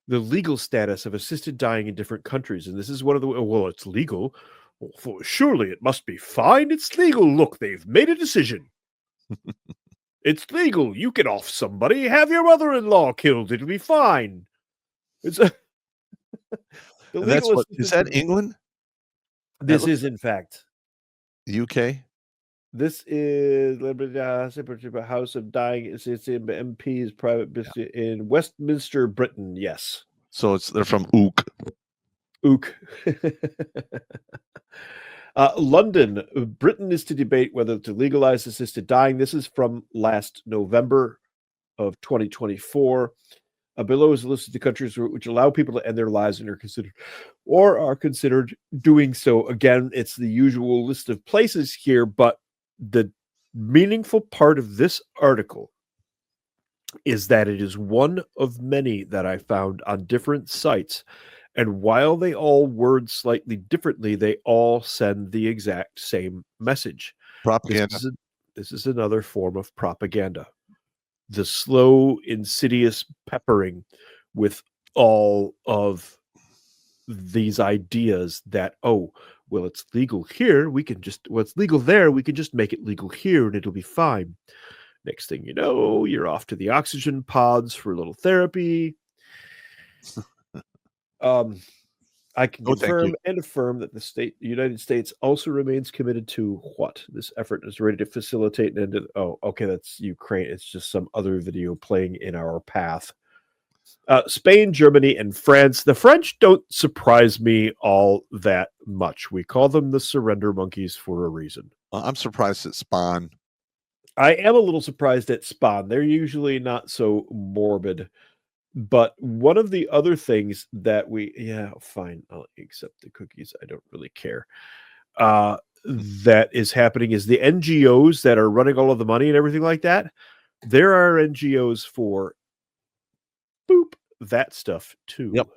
the legal status of assisted dying in different countries. And this is one of the, well, it's legal. Well, surely it must be fine. It's legal. Look, they've made a decision. It's legal. You can off somebody. Have your mother-in-law killed. It'll be fine. It's the And that's legal what is that England? This is in fact UK. This is House of Dying. It's in MP's private business in Westminster, Britain. Yes. So they're from Ook. Ook. London, Britain is to debate whether to legalize assisted dying. This is from last November of 2024. Below is a list of the countries which allow people to end their lives and are considered doing so. Again, it's the usual list of places here, but the meaningful part of this article is that it is one of many that I found on different sites. And while they all word slightly differently, they all send the exact same message. Propaganda. This is another form of propaganda. The slow, insidious peppering with all of these ideas that, oh, well, it's legal here. It's legal there. We can just make it legal here and it'll be fine. Next thing you know, you're off to the oxygen pods for a little therapy. I can confirm and affirm that the United States also remains committed to what? This effort is ready to facilitate and end. Oh, okay, that's Ukraine. It's just some other video playing in our path. Spain, Germany, and France. The French don't surprise me all that much. We call them the surrender monkeys for a reason. I'm surprised at Spain. I am a little surprised at Spain. They're usually not so morbid. But one of the other things that fine, I'll accept the cookies. I don't really care. That is happening is the NGOs that are running all of the money and everything like that. There are NGOs for that stuff too. Yep.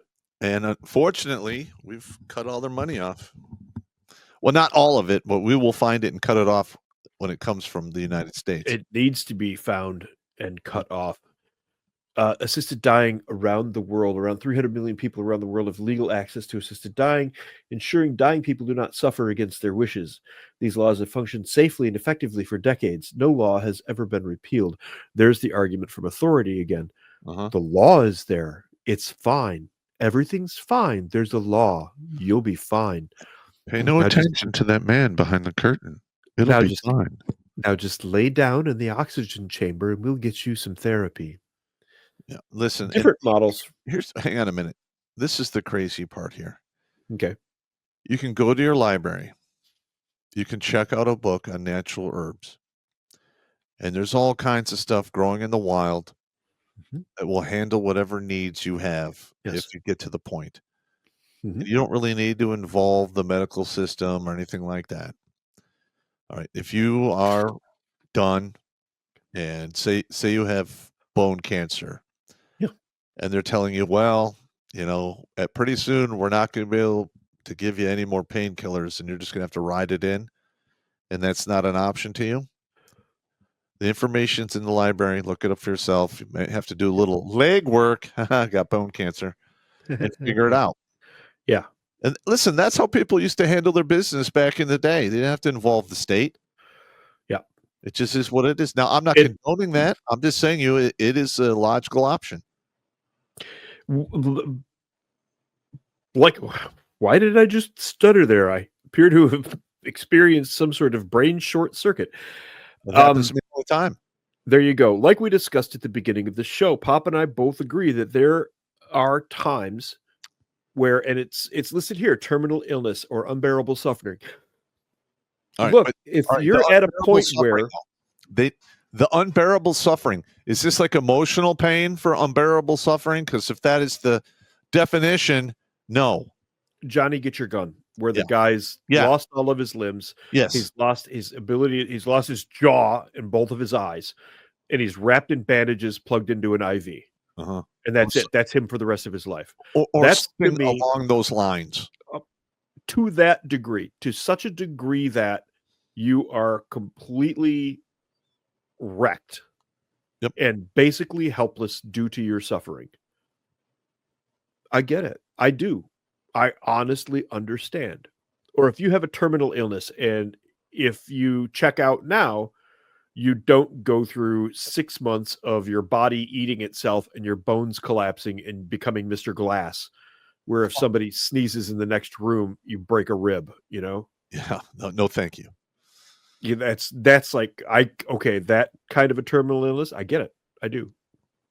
And unfortunately, we've cut all their money off. Well, not all of it, but we will find it and cut it off when it comes from the United States. It needs to be found and cut off. Assisted dying around the world. Around 300 million people around the world have legal access to assisted dying, ensuring dying people do not suffer against their wishes. These laws have functioned safely and effectively for decades. No law has ever been repealed. There's the argument from authority again. The law is there. It's fine. Everything's fine. There's a law. You'll be fine. Pay no attention to that man behind the curtain. It'll be fine. Now just lay down in the oxygen chamber and we'll get you some therapy. Yeah, listen. Different models. Hang on a minute. This is the crazy part here. Okay. You can go to your library. You can check out a book on natural herbs. And there's all kinds of stuff growing in the wild that will handle whatever needs you have if you get to the point. You don't really need to involve the medical system or anything like that. All right. If you are done and say you have bone cancer, and they're telling you, well, pretty soon we're not going to be able to give you any more painkillers and you're just going to have to ride it in, and that's not an option to you. The information's in the library. Look it up for yourself. You may have to do a little leg work. Got bone cancer, and figure it out. Yeah. And listen, that's how people used to handle their business back in the day. They didn't have to involve the state. Yeah. It just is what it is. Now, I'm not condoning that. I'm just saying it is a logical option. Like, why did I just stutter there? I appear to have experienced some sort of brain short circuit. It happens to me all the time. There you go. Like we discussed at the beginning of the show, Pop and I both agree that there are times where, and it's listed here, terminal illness or unbearable suffering. Look, if you're at a point where the unbearable suffering, is this like emotional pain for unbearable suffering? Because if that is the definition, no. Johnny, get your gun. Where the guy's lost all of his limbs. Yes. He's lost his ability. He's lost his jaw and both of his eyes. And he's wrapped in bandages plugged into an IV. And that's it. That's him for the rest of his life. Or that's along those lines. To that degree. To such a degree that you are completely wrecked and basically helpless due to your suffering. I get it. I do. I honestly understand. Or if you have a terminal illness and if you check out now, you don't go through 6 months of your body eating itself and your bones collapsing and becoming Mr. Glass, where if somebody sneezes in the next room, you break a rib, you know? Yeah. No, thank you. Yeah, that's like, okay, that kind of a terminal illness, I get it. I do.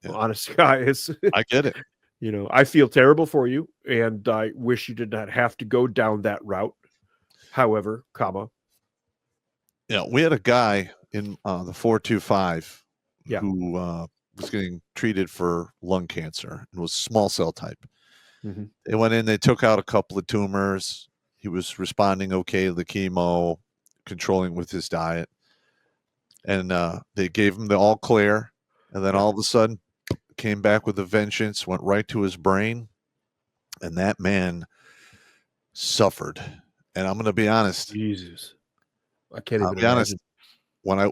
Yeah. Honestly, guys, I get it. you know, I feel terrible for you, and I wish you did not have to go down that route. However, Yeah, we had a guy in the 425 Yeah. who was getting treated for lung cancer and was small cell type. Mhm. They went in, they took out a couple of tumors. He was responding okay to the chemo, controlling with his diet. And they gave him the all clear. And then Yeah. all of a sudden, came back with a vengeance, went right to his brain. And that man suffered. And I'm going to be honest. Jesus. I can't I'll even be honest. imagine.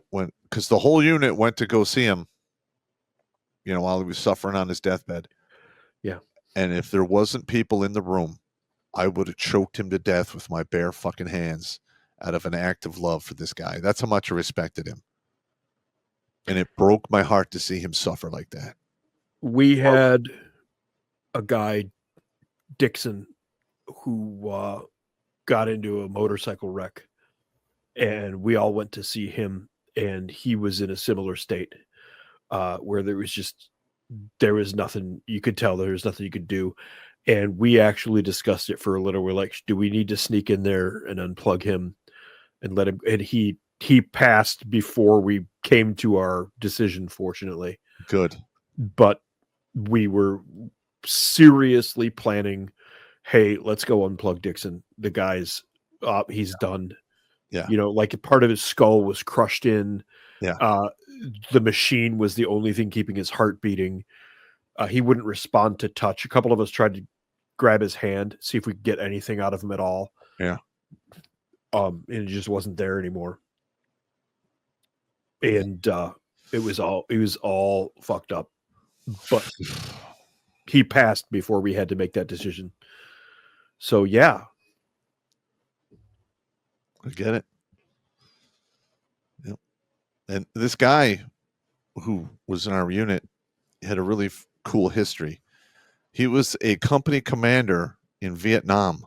Because the whole unit went to go see him, you know, while he was suffering on his deathbed. Yeah. And if there wasn't people in the room, I would have choked him to death with my bare fucking hands out of an act of love for this guy. That's how much I respected him. And it broke my heart to see him suffer like that. We had a guy, Dixon, who got into a motorcycle wreck, and we all went to see him, and he was in a similar state where there was nothing you could tell, there was nothing you could do. And we actually discussed it for a little. We're like, do we need to sneak in there and unplug him and let him? And he passed before we came to our decision, fortunately. Good. But we were seriously planning, hey, let's go unplug Dixon. The guy's he's done. Yeah. You know, like part of his skull was crushed in. Yeah. The machine was the only thing keeping his heart beating. He wouldn't respond to touch. A couple of us tried to grab his hand, see if we could get anything out of him at all. Yeah. And it just wasn't there anymore. And it was all fucked up. But he passed before we had to make that decision. So yeah. I get it. Yep. And this guy who was in our unit had a really cool history. He was a company commander in Vietnam.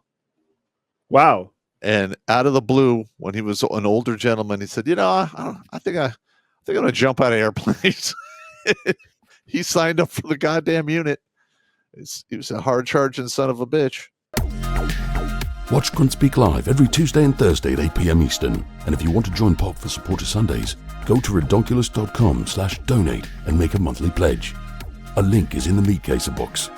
Wow. And out of the blue, when he was an older gentleman, he said, "You know, I think I'm gonna jump out of airplanes." He signed up for the goddamn unit. He was a hard-charging son of a bitch. Watch Grunt Speak live every Tuesday and Thursday at 8 p.m. Eastern. And if you want to join Pop for Supporter Sundays, go to redonkulous.com/donate and make a monthly pledge. A link is in the Meat Caser box.